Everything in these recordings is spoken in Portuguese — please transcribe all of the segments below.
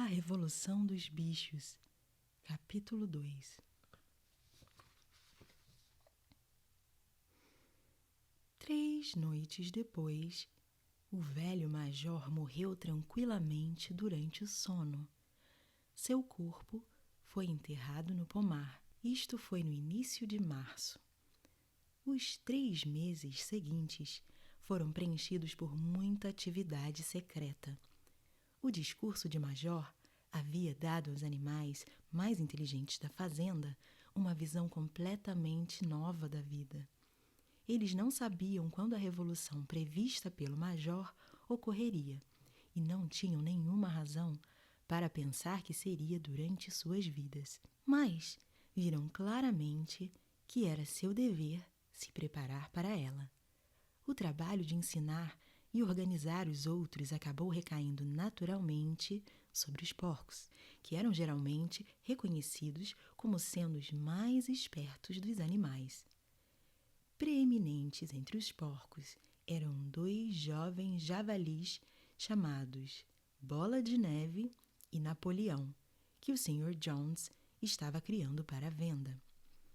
A Revolução dos Bichos, capítulo 2. Três noites depois, o velho major morreu tranquilamente durante o sono. Seu corpo foi enterrado no pomar. Isto foi no início de março. Os 3 meses seguintes foram preenchidos por muita atividade secreta. O discurso de Major havia dado aos animais mais inteligentes da fazenda uma visão completamente nova da vida. Eles não sabiam quando a revolução prevista pelo Major ocorreria e não tinham nenhuma razão para pensar que seria durante suas vidas. Mas viram claramente que era seu dever se preparar para ela. O trabalho de ensinar e organizar os outros acabou recaindo naturalmente sobre os porcos, que eram geralmente reconhecidos como sendo os mais espertos dos animais. Preeminentes entre os porcos eram 2 jovens javalis chamados Bola de Neve e Napoleão, que o Sr. Jones estava criando para a venda.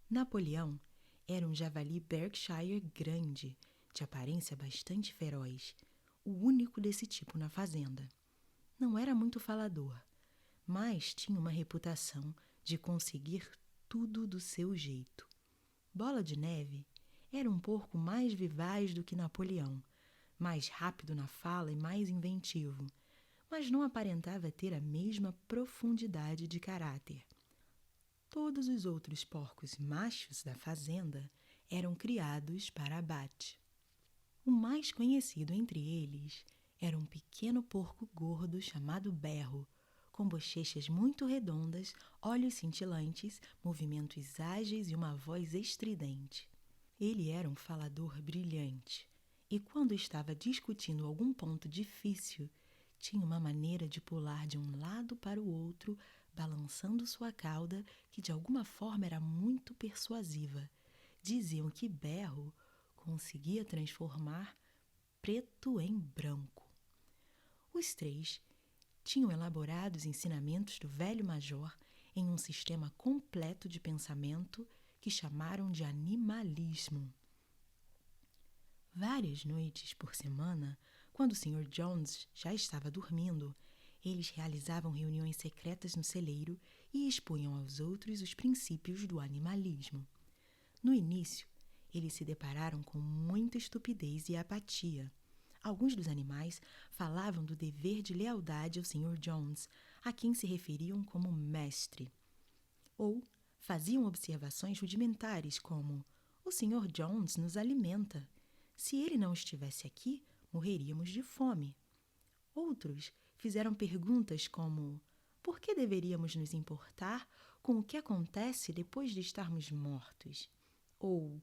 Napoleão era um javali Berkshire grande, de aparência bastante feroz, o único desse tipo na fazenda. Não era muito falador, mas tinha uma reputação de conseguir tudo do seu jeito. Bola de Neve era um porco mais vivaz do que Napoleão, mais rápido na fala e mais inventivo, mas não aparentava ter a mesma profundidade de caráter. Todos os outros porcos machos da fazenda eram criados para abate. O mais conhecido entre eles era um pequeno porco gordo chamado Berro, com bochechas muito redondas, olhos cintilantes, movimentos ágeis e uma voz estridente. Ele era um falador brilhante e, quando estava discutindo algum ponto difícil, tinha uma maneira de pular de um lado para o outro, balançando sua cauda, que de alguma forma era muito persuasiva. Diziam que Berro conseguia transformar preto em branco. Os 3 tinham elaborado os ensinamentos do velho major em um sistema completo de pensamento que chamaram de animalismo. Várias noites por semana, quando o Sr. Jones já estava dormindo, eles realizavam reuniões secretas no celeiro e expunham aos outros os princípios do animalismo. No início, eles se depararam com muita estupidez e apatia. Alguns dos animais falavam do dever de lealdade ao Sr. Jones, a quem se referiam como mestre. Ou faziam observações rudimentares como: "O Sr. Jones nos alimenta. Se ele não estivesse aqui, morreríamos de fome." Outros fizeram perguntas como: "Por que deveríamos nos importar com o que acontece depois de estarmos mortos?" Ou: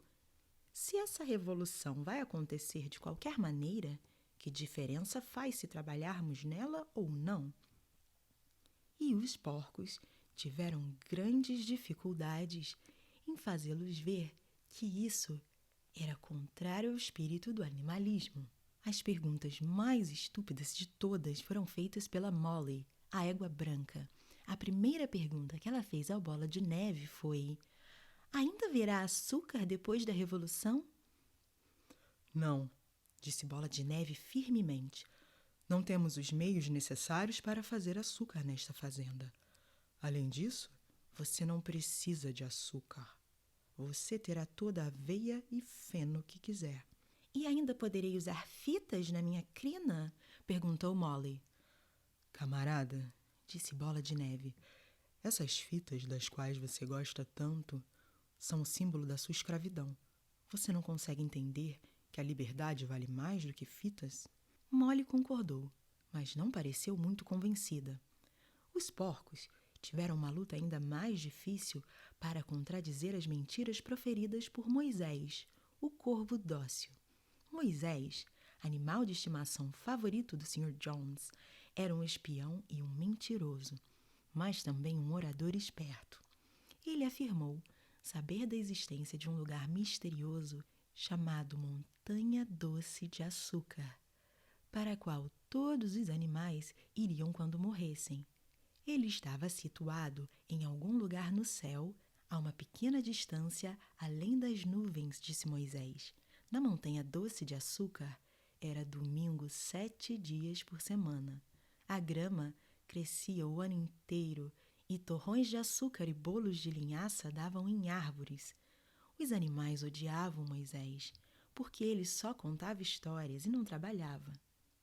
"Se essa revolução vai acontecer de qualquer maneira, que diferença faz se trabalharmos nela ou não?" E os porcos tiveram grandes dificuldades em fazê-los ver que isso era contrário ao espírito do animalismo. As perguntas mais estúpidas de todas foram feitas pela Molly, a égua branca. A primeira pergunta que ela fez ao Bola de Neve foi: "Ainda haverá açúcar depois da Revolução?" "Não", disse Bola de Neve firmemente. "Não temos os meios necessários para fazer açúcar nesta fazenda. Além disso, você não precisa de açúcar. Você terá toda a aveia e feno que quiser." "E ainda poderei usar fitas na minha crina?" perguntou Molly. "Camarada", disse Bola de Neve, "essas fitas das quais você gosta tanto são o símbolo da sua escravidão. Você não consegue entender que a liberdade vale mais do que fitas?" Molly concordou, mas não pareceu muito convencida. Os porcos tiveram uma luta ainda mais difícil para contradizer as mentiras proferidas por Moisés, o corvo dócil. Moisés, animal de estimação favorito do Sr. Jones, era um espião e um mentiroso, mas também um orador esperto. Ele afirmou saber da existência de um lugar misterioso chamado Montanha Doce de Açúcar, para a qual todos os animais iriam quando morressem. Ele estava situado em algum lugar no céu, a uma pequena distância além das nuvens, disse Moisés. Na montanha doce de açúcar, era domingo 7 dias por semana. A grama crescia o ano inteiro e torrões de açúcar e bolos de linhaça davam em árvores. Os animais odiavam Moisés, porque ele só contava histórias e não trabalhava.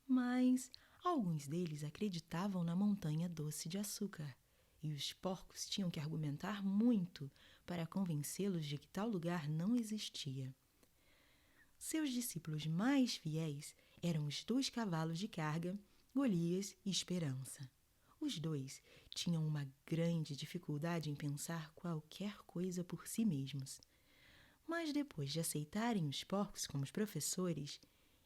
Mas alguns deles acreditavam na montanha doce de açúcar, e os porcos tinham que argumentar muito para convencê-los de que tal lugar não existia. Seus discípulos mais fiéis eram os 2 cavalos de carga, Golias e Esperança. Os 2 tinham uma grande dificuldade em pensar qualquer coisa por si mesmos. Mas depois de aceitarem os porcos como os professores,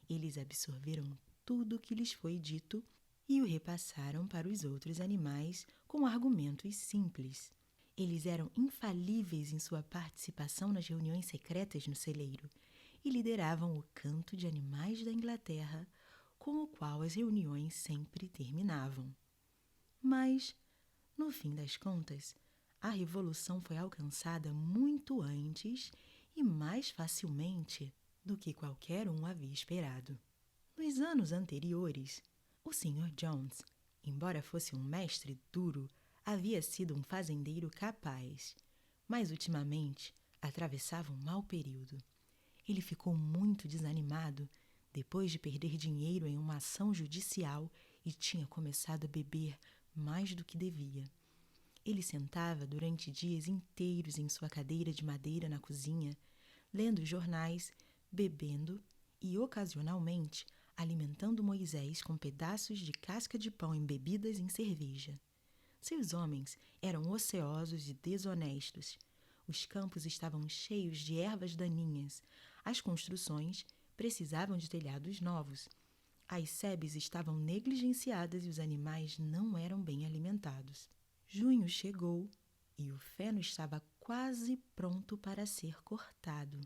eles absorveram tudo o que lhes foi dito e o repassaram para os outros animais com argumentos simples. Eles eram infalíveis em sua participação nas reuniões secretas no celeiro e lideravam o canto de animais da Inglaterra, com o qual as reuniões sempre terminavam. Mas, no fim das contas, a revolução foi alcançada muito antes e mais facilmente do que qualquer um havia esperado. Nos anos anteriores, o Sr. Jones, embora fosse um mestre duro, havia sido um fazendeiro capaz, mas ultimamente atravessava um mau período. Ele ficou muito desanimado depois de perder dinheiro em uma ação judicial e tinha começado a beber mais do que devia. Ele sentava durante dias inteiros em sua cadeira de madeira na cozinha, lendo jornais, bebendo e, ocasionalmente, alimentando Moisés com pedaços de casca de pão embebidas em cerveja. Seus homens eram ociosos e desonestos. Os campos estavam cheios de ervas daninhas. As construções precisavam de telhados novos. As sebes estavam negligenciadas e os animais não eram bem alimentados. Junho chegou e o feno estava quase pronto para ser cortado.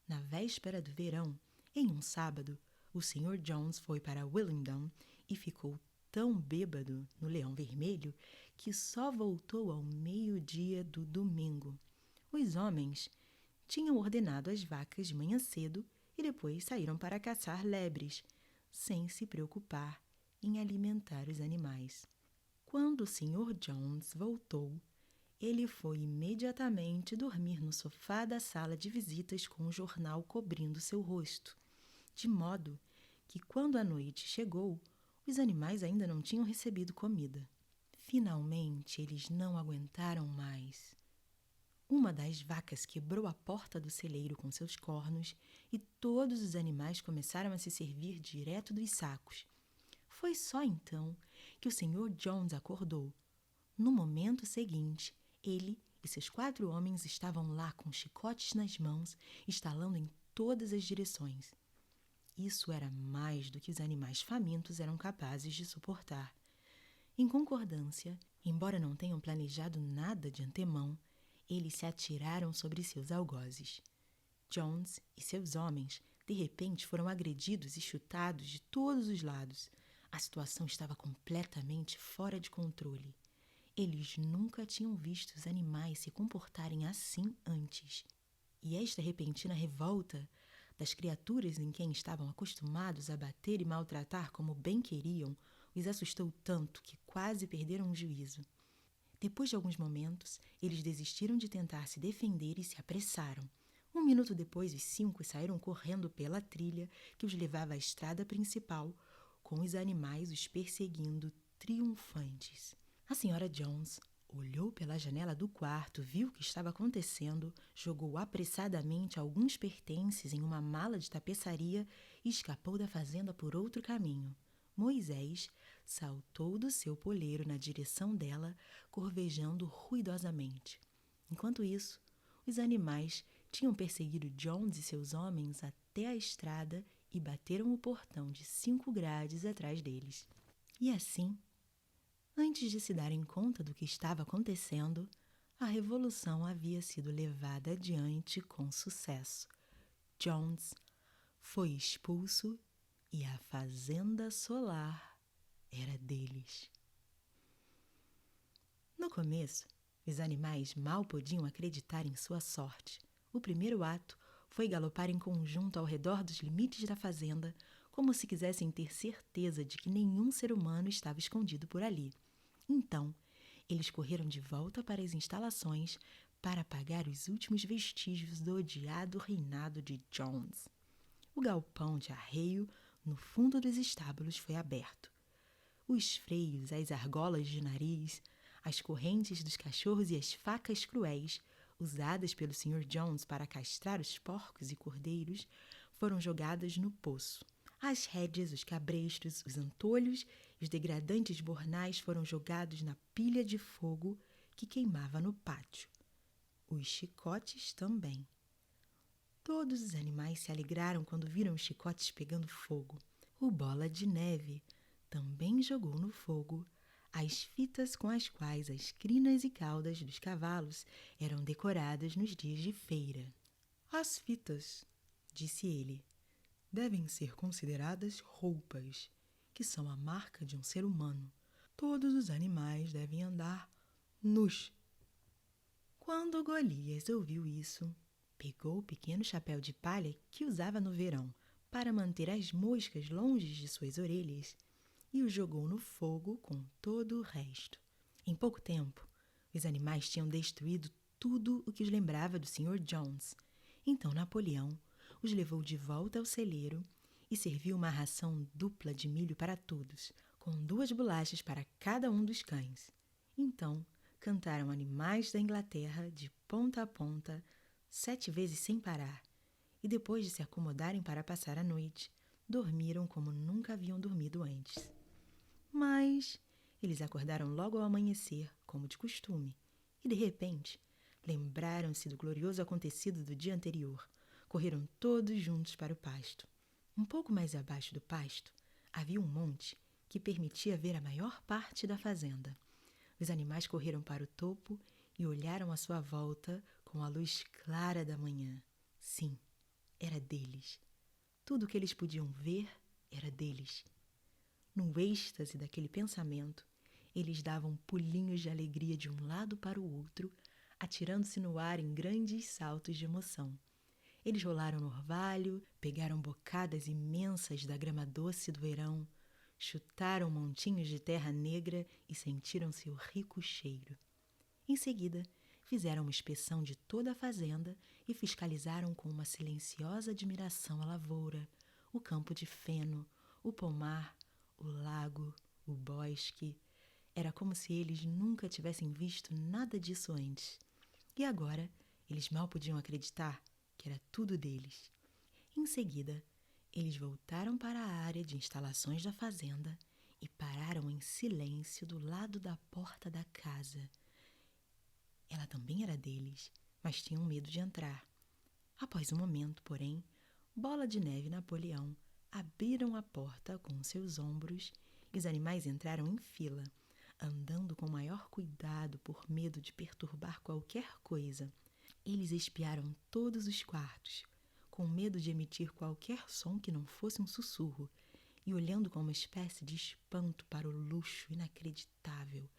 Na véspera do verão, em um sábado, o Sr. Jones foi para Willingdon e ficou tão bêbado no Leão Vermelho que só voltou ao meio-dia do domingo. Os homens tinham ordenado as vacas de manhã cedo e depois saíram para caçar lebres, sem se preocupar em alimentar os animais. Quando o Sr. Jones voltou, ele foi imediatamente dormir no sofá da sala de visitas com o jornal cobrindo seu rosto, de modo que, quando a noite chegou, os animais ainda não tinham recebido comida. Finalmente, eles não aguentaram mais. Uma das vacas quebrou a porta do celeiro com seus cornos e todos os animais começaram a se servir direto dos sacos. Foi só então que o Sr. Jones acordou. No momento seguinte, ele e seus 4 homens estavam lá com chicotes nas mãos, estalando em todas as direções. Isso era mais do que os animais famintos eram capazes de suportar. Em concordância, embora não tenham planejado nada de antemão, eles se atiraram sobre seus algozes. Jones e seus homens, de repente, foram agredidos e chutados de todos os lados. A situação estava completamente fora de controle. Eles nunca tinham visto os animais se comportarem assim antes. E esta repentina revolta das criaturas em quem estavam acostumados a bater e maltratar como bem queriam os assustou tanto que quase perderam o juízo. Depois de alguns momentos, eles desistiram de tentar se defender e se apressaram. 1 minuto depois, os 5 saíram correndo pela trilha que os levava à estrada principal, com os animais os perseguindo triunfantes. A Sra. Jones olhou pela janela do quarto, viu o que estava acontecendo, jogou apressadamente alguns pertences em uma mala de tapeçaria e escapou da fazenda por outro caminho. Moisés saltou do seu poleiro na direção dela, corvejando ruidosamente. Enquanto isso, os animais tinham perseguido Jones e seus homens até a estrada e bateram o portão de 5 grades atrás deles. E assim, antes de se darem conta do que estava acontecendo, a revolução havia sido levada adiante com sucesso. Jones foi expulso e a fazenda solar era deles. No começo, os animais mal podiam acreditar em sua sorte. O primeiro ato foi galopar em conjunto ao redor dos limites da fazenda, como se quisessem ter certeza de que nenhum ser humano estava escondido por ali. Então, eles correram de volta para as instalações para apagar os últimos vestígios do odiado reinado de Jones. O galpão de arreio no fundo dos estábulos foi aberto. Os freios, as argolas de nariz, as correntes dos cachorros e as facas cruéis, usadas pelo Sr. Jones para castrar os porcos e cordeiros, foram jogadas no poço. As rédeas, os cabrestos, os antolhos e os degradantes bornais foram jogados na pilha de fogo que queimava no pátio. Os chicotes também. Todos os animais se alegraram quando viram os chicotes pegando fogo. O Bola de Neve também jogou no fogo as fitas com as quais as crinas e caudas dos cavalos eram decoradas nos dias de feira. As fitas, disse ele, devem ser consideradas roupas, que são a marca de um ser humano. Todos os animais devem andar nus. Quando Golias ouviu isso, pegou o pequeno chapéu de palha que usava no verão para manter as moscas longe de suas orelhas e o jogou no fogo com todo o resto. Em pouco tempo, os animais tinham destruído tudo o que os lembrava do Sr. Jones. Então Napoleão os levou de volta ao celeiro e serviu uma ração dupla de milho para todos, com 2 bolachas para cada um dos cães. Então cantaram Animais da Inglaterra de ponta a ponta, 7 vezes sem parar, e depois de se acomodarem para passar a noite, dormiram como nunca haviam dormido antes. Mas eles acordaram logo ao amanhecer, como de costume, e de repente lembraram-se do glorioso acontecido do dia anterior. Correram todos juntos para o pasto. Um pouco mais abaixo do pasto havia um monte que permitia ver a maior parte da fazenda. Os animais correram para o topo e olharam à sua volta com a luz clara da manhã. Sim, era deles. Tudo o que eles podiam ver era deles. No êxtase daquele pensamento, eles davam pulinhos de alegria de um lado para o outro, atirando-se no ar em grandes saltos de emoção. Eles rolaram no orvalho, pegaram bocadas imensas da grama doce do verão, chutaram montinhos de terra negra e sentiram seu rico cheiro. Em seguida, fizeram uma inspeção de toda a fazenda e fiscalizaram com uma silenciosa admiração a lavoura, o campo de feno, o pomar, o lago, o bosque. Era como se eles nunca tivessem visto nada disso antes. E agora, eles mal podiam acreditar que era tudo deles. Em seguida, eles voltaram para a área de instalações da fazenda e pararam em silêncio do lado da porta da casa. Ela também era deles, mas tinham medo de entrar. Após um momento, porém, Bola de Neve e Napoleão abriram a porta com seus ombros e os animais entraram em fila, andando com maior cuidado por medo de perturbar qualquer coisa. Eles espiaram todos os quartos, com medo de emitir qualquer som que não fosse um sussurro, e olhando com uma espécie de espanto para o luxo inacreditável,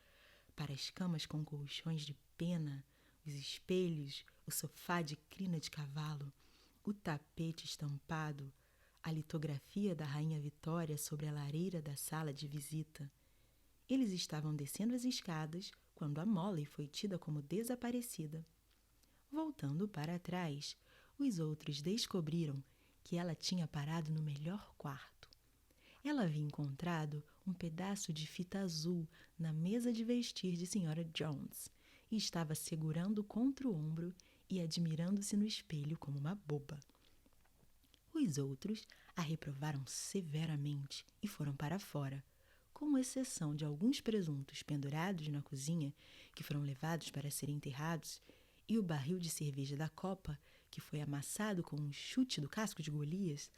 para as camas com colchões de pena, os espelhos, o sofá de crina de cavalo, o tapete estampado, a litografia da Rainha Vitória sobre a lareira da sala de visita. Eles estavam descendo as escadas quando a Molly foi tida como desaparecida. Voltando para trás, os outros descobriram que ela tinha parado no melhor quarto. Ela havia encontrado um pedaço de fita azul na mesa de vestir de Sra. Jones e estava segurando contra o ombro e admirando-se no espelho como uma boba. Os outros a reprovaram severamente e foram para fora, com exceção de alguns presuntos pendurados na cozinha que foram levados para serem enterrados e o barril de cerveja da copa que foi amassado com um chute do casco de Golias.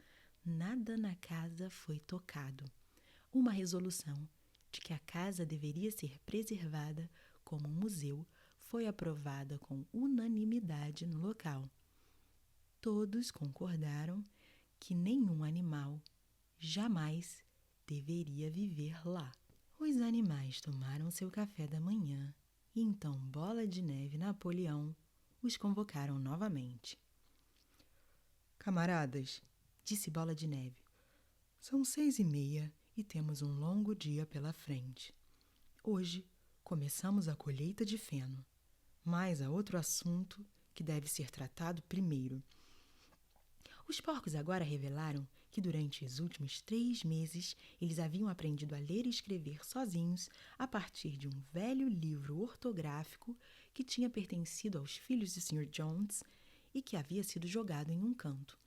Nada na casa foi tocado. Uma resolução de que a casa deveria ser preservada como um museu foi aprovada com unanimidade no local. Todos concordaram que nenhum animal jamais deveria viver lá. Os animais tomaram seu café da manhã E então Bola de Neve e Napoleão os convocaram novamente. Camaradas, disse Bola de Neve, são 6:30 e temos um longo dia pela frente. Hoje começamos a colheita de feno, mas há outro assunto que deve ser tratado primeiro. Os porcos agora revelaram que durante os últimos 3 meses eles haviam aprendido a ler e escrever sozinhos a partir de um velho livro ortográfico que tinha pertencido aos filhos do Sr. Jones e que havia sido jogado em um canto.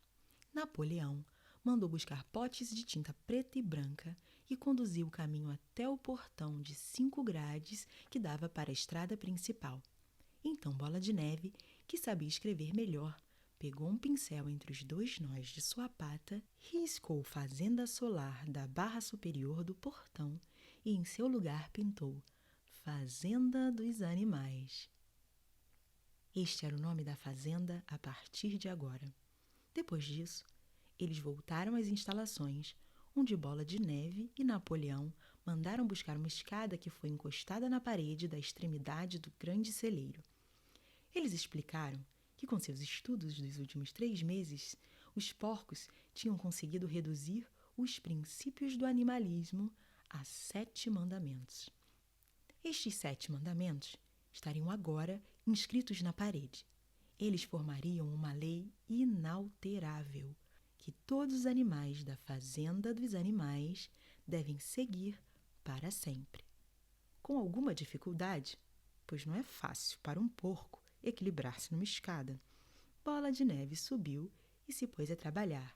Napoleão mandou buscar potes de tinta preta e branca e conduziu o caminho até o portão de 5 grades que dava para a estrada principal. Então Bola de Neve, que sabia escrever melhor, pegou um pincel entre os 2 nós de sua pata, riscou Fazenda Solar da barra superior do portão e em seu lugar pintou Fazenda dos Animais. Este era o nome da fazenda a partir de agora. Depois disso, eles voltaram às instalações, onde Bola de Neve e Napoleão mandaram buscar uma escada que foi encostada na parede da extremidade do grande celeiro. Eles explicaram que, com seus estudos dos últimos 3 meses, os porcos tinham conseguido reduzir os princípios do animalismo a 7 mandamentos. Estes 7 mandamentos estariam agora inscritos na parede. Eles formariam uma lei inalterável que todos os animais da Fazenda dos Animais devem seguir para sempre. Com alguma dificuldade, pois não é fácil para um porco equilibrar-se numa escada, Bola de Neve subiu e se pôs a trabalhar,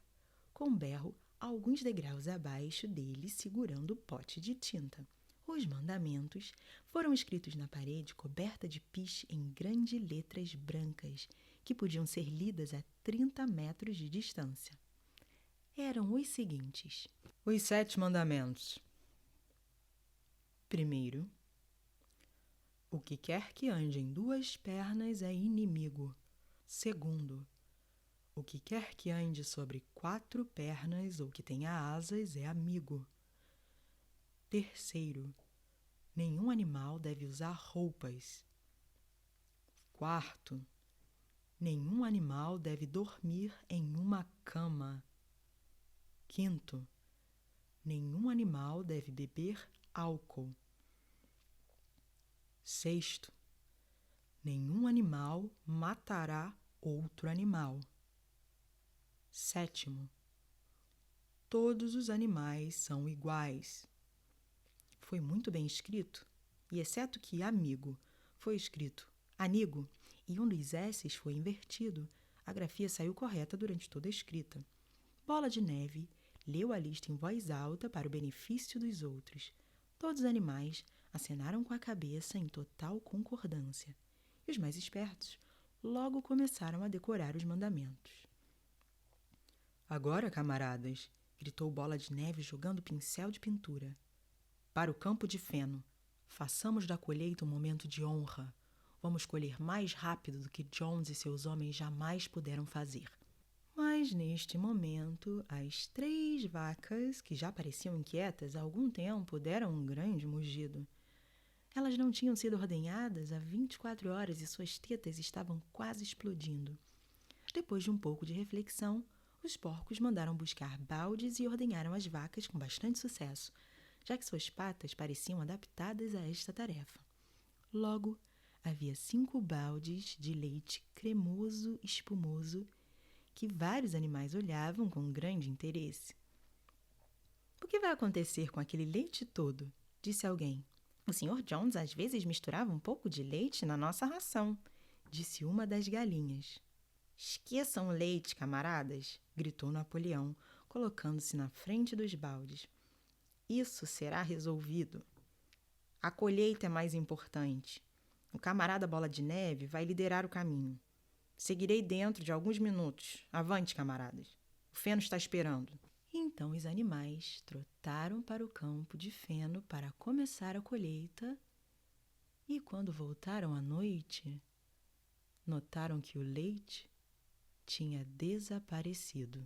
com um berro alguns degraus abaixo dele segurando o pote de tinta. Os mandamentos foram escritos na parede coberta de piche em grandes letras brancas que podiam ser lidas a 30 metros de distância. Eram os seguintes: os 7 mandamentos. Primeiro, o que quer que ande em 2 pernas é inimigo. Segundo, o que quer que ande sobre 4 pernas ou que tenha asas é amigo. Terceiro, nenhum animal deve usar roupas. Quarto, nenhum animal deve dormir em uma cama. Quinto, nenhum animal deve beber álcool. Sexto, nenhum animal matará outro animal. Sétimo, todos os animais são iguais. Foi muito bem escrito, e exceto que amigo foi escrito anigo e um dos S's foi invertido, a grafia saiu correta durante toda a escrita. Bola de Neve leu a lista em voz alta para o benefício dos outros. Todos os animais acenaram com a cabeça em total concordância. E os mais espertos logo começaram a decorar os mandamentos. Agora, camaradas, gritou Bola de Neve jogando o pincel de pintura. Para o campo de feno. Façamos da colheita um momento de honra. Vamos colher mais rápido do que Jones e seus homens jamais puderam fazer. Mas, neste momento, as 3 vacas, que já pareciam inquietas há algum tempo, deram um grande mugido. Elas não tinham sido ordenhadas há 24 horas e suas tetas estavam quase explodindo. Depois de um pouco de reflexão, os porcos mandaram buscar baldes e ordenharam as vacas com bastante sucesso, já que suas patas pareciam adaptadas a esta tarefa. Logo, havia 5 baldes de leite cremoso e espumoso que vários animais olhavam com grande interesse. O que vai acontecer com aquele leite todo? Disse alguém. O Sr. Jones às vezes misturava um pouco de leite na nossa ração, disse uma das galinhas. Esqueçam o leite, camaradas, gritou Napoleão, colocando-se na frente dos baldes. Isso será resolvido. A colheita é mais importante. O camarada Bola de Neve vai liderar o caminho. Seguirei dentro de alguns minutos. Avante, camaradas. O feno está esperando. Então os animais trotaram para o campo de feno para começar a colheita e, quando voltaram à noite, notaram que o leite tinha desaparecido.